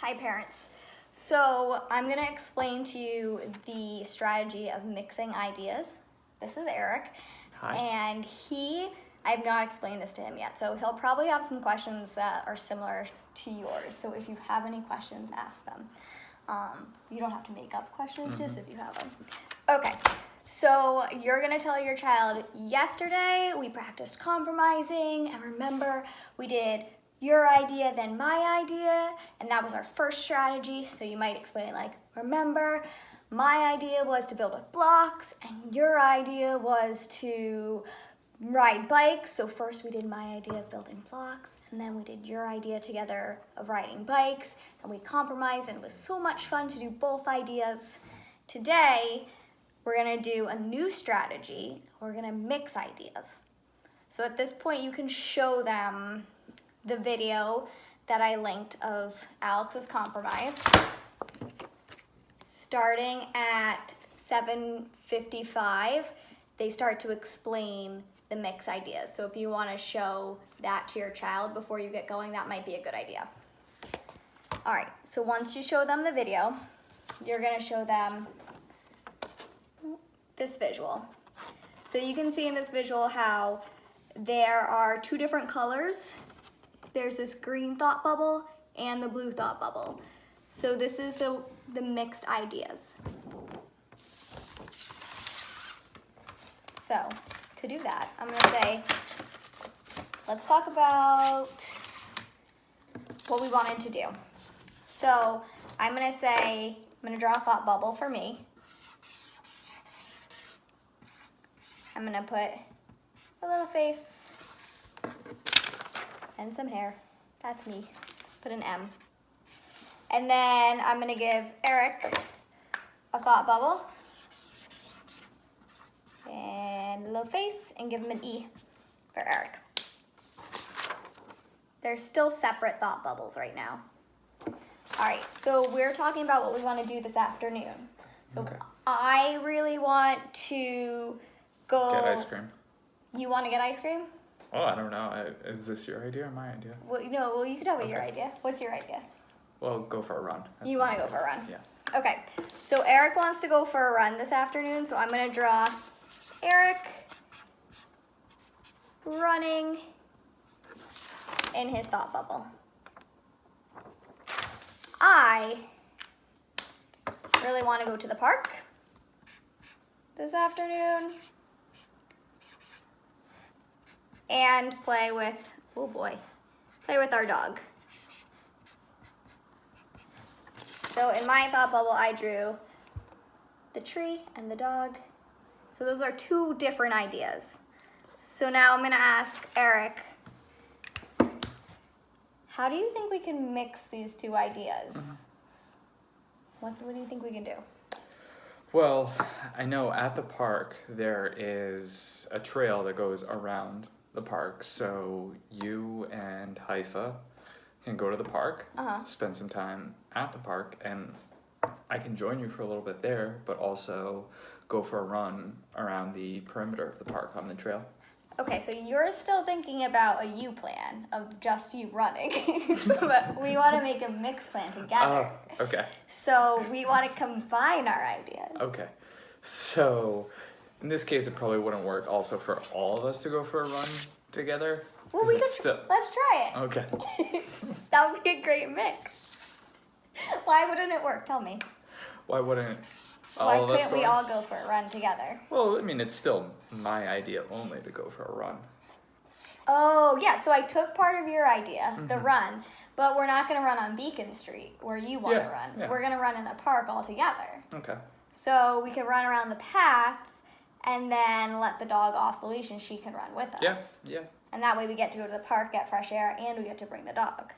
Hi parents. So I'm gonna explain to you the strategy of mixing ideas. This is Eric. Hi. And I have not explained this to him yet, so he'll probably have some questions that are similar to yours. So if you have any questions, ask them. You don't have to make up questions, just if you have them. Okay, so you're gonna tell your child, yesterday we practiced compromising, and remember we did your idea, then my idea, and that was our first strategy. So you might explain like, remember, my idea was to build with blocks, and your idea was to ride bikes. So first we did my idea of building blocks, and then we did your idea together of riding bikes, and we compromised, and it was so much fun to do both ideas. Today, we're gonna do a new strategy. We're gonna mix ideas. So at this point, you can show them the video that I linked of Alex's compromise. Starting at 7:55, they start to explain the mix ideas. So if you want to show that to your child before you get going, that might be a good idea. All right, so once you show them the video, you're gonna show them this visual. So you can see in this visual how there are two different colors. There's this green thought bubble and the blue thought bubble. So this is the mixed ideas. So to do that, I'm gonna say, let's talk about what we wanted to do. So I'm gonna draw a thought bubble for me. I'm gonna put a little face and some hair. That's me. Put an M. And then I'm gonna give Eric a thought bubble and a little face and give him an E for Eric. They're still separate thought bubbles right now. All right, so we're talking about what we want to do this afternoon. So Okay. I really want to go. Get ice cream. You want to get ice cream? Oh, I don't know. Is this your idea or my idea? Well, you can tell me your Okay. idea. What's your idea? Well, go for a run. That's You fine. want to go for a run? Yeah. Okay, so Eric wants to go for a run this afternoon, so I'm going to draw Eric running in his thought bubble. I really want to go to the park this afternoon and play with our dog. So in my thought bubble, I drew the tree and the dog. So those are two different ideas. So now I'm gonna ask Eric, how do you think we can mix these two ideas? What do you think we can do? Well, I know at the park there is a trail that goes around the park. So you and Haifa can go to the park, spend some time at the park, and I can join you for a little bit there, but also go for a run around the perimeter of the park on the trail. Okay, so you're still thinking about a you plan of just you running, but we want to make a mix plan together. Oh, okay. So we want to combine our ideas. Okay. So in this case, it probably wouldn't work also for all of us to go for a run together. Well, 'cause we could. it's still... Let's try it. Okay. That would be a great mix. Why wouldn't it work? Tell me. Why wouldn't Why all of us couldn't we go? all go for a run together? Well, I mean, it's still my idea only to go for a run. Oh, yeah. So I took part of your idea, the run, but we're not going to run on Beacon Street where you want to Yeah, run. yeah. We're going to run in the park all together. Okay. So we could run around the path and then let the dog off the leash and she can run with us. Yeah. Yeah. And that way we get to go to the park, get fresh air, and we get to bring the dog.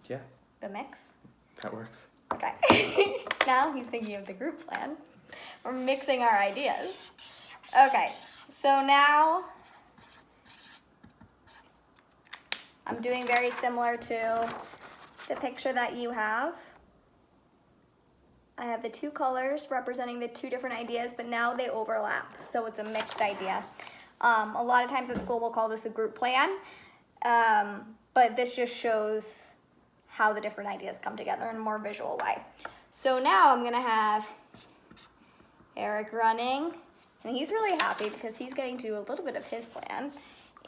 Yeah. The mix? That works. Okay. Now he's thinking of the group plan. We're mixing our ideas. Okay. So now I'm doing very similar to the picture that you have. I have the two colors representing the two different ideas, but now they overlap, so it's a mixed idea. A lot of times at school we'll call this a group plan, but this just shows how the different ideas come together in a more visual way. So now I'm gonna have Eric running, and he's really happy because he's getting to do a little bit of his plan.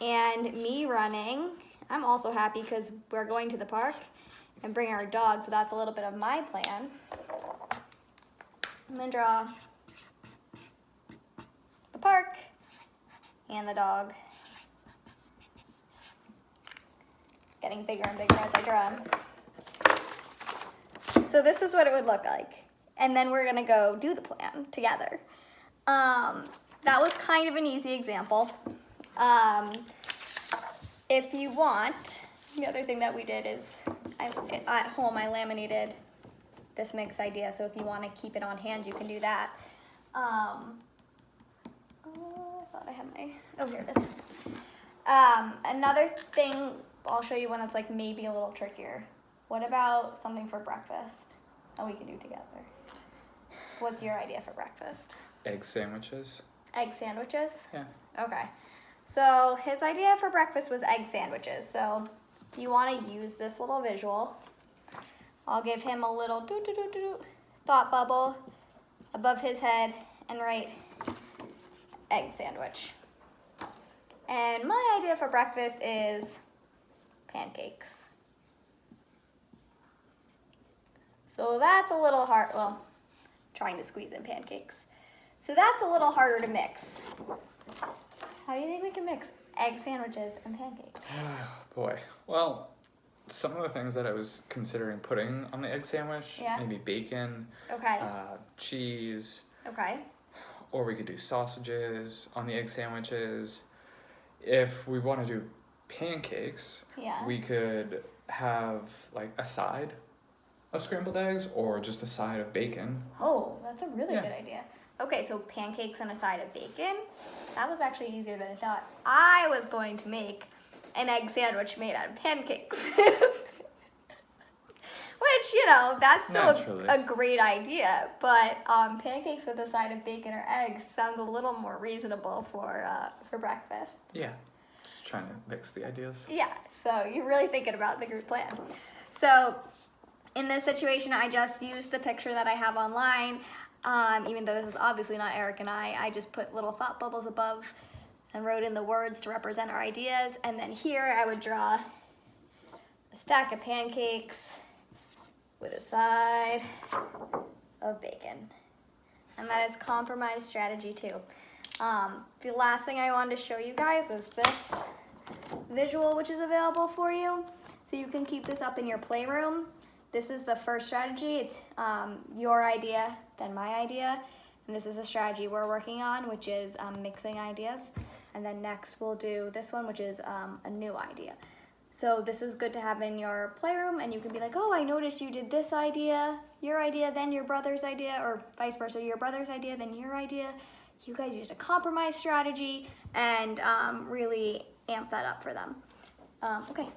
And me running, I'm also happy because we're going to the park and bring our dog, so that's a little bit of my plan. I'm gonna draw the park and the dog. Getting bigger and bigger as I draw him. So this is what it would look like. And then we're gonna go do the plan together. That was kind of an easy example. If you want, the other thing that we did is, at home I laminated this mix idea, so if you want to keep it on hand, you can do that. I thought I had my, oh, here it is. Another thing, I'll show you one that's like maybe a little trickier. What about something for breakfast that we can do together? What's your idea for breakfast? Egg sandwiches. Egg sandwiches? Yeah. Okay. So his idea for breakfast was egg sandwiches. So if you want to use this little visual, I'll give him a little thought bubble above his head and write egg sandwich. And my idea for breakfast is pancakes. So that's a little hard, well, trying to squeeze in pancakes. So that's a little harder to mix. How do you think we can mix egg sandwiches and pancakes? Boy. Well, some of the things that I was considering putting on the egg sandwich, Yeah. maybe bacon, Okay. cheese, Okay. or we could do sausages on the egg sandwiches. If we want to do pancakes, Yeah. we could have like a side of scrambled eggs or just a side of bacon. Oh, that's a really Yeah. good idea. Okay, so pancakes and a side of bacon. That was actually easier than I thought. I was going to make an egg sandwich made out of pancakes. Which, you know, that's still Naturally. a great idea. But pancakes with a side of bacon or eggs sounds a little more reasonable for breakfast. Yeah. Just trying to mix the ideas. Yeah, so you're really thinking about the group plan. So in this situation, I just used the picture that I have online. Even though this is obviously not Eric and I just put little thought bubbles above and wrote in the words to represent our ideas. And then here I would draw a stack of pancakes with a side of bacon. And that is compromise strategy too. The last thing I wanted to show you guys is this visual which is available for you. So you can keep this up in your playroom. This is the first strategy. It's your idea, then my idea. And this is a strategy we're working on, which is mixing ideas. And then next we'll do this one, which is a new idea. So this is good to have in your playroom, and you can be like, oh, I noticed you did this idea, your idea, then your brother's idea, or vice versa, your brother's idea, then your idea. You guys used a compromise strategy and really amp that up for them. Okay,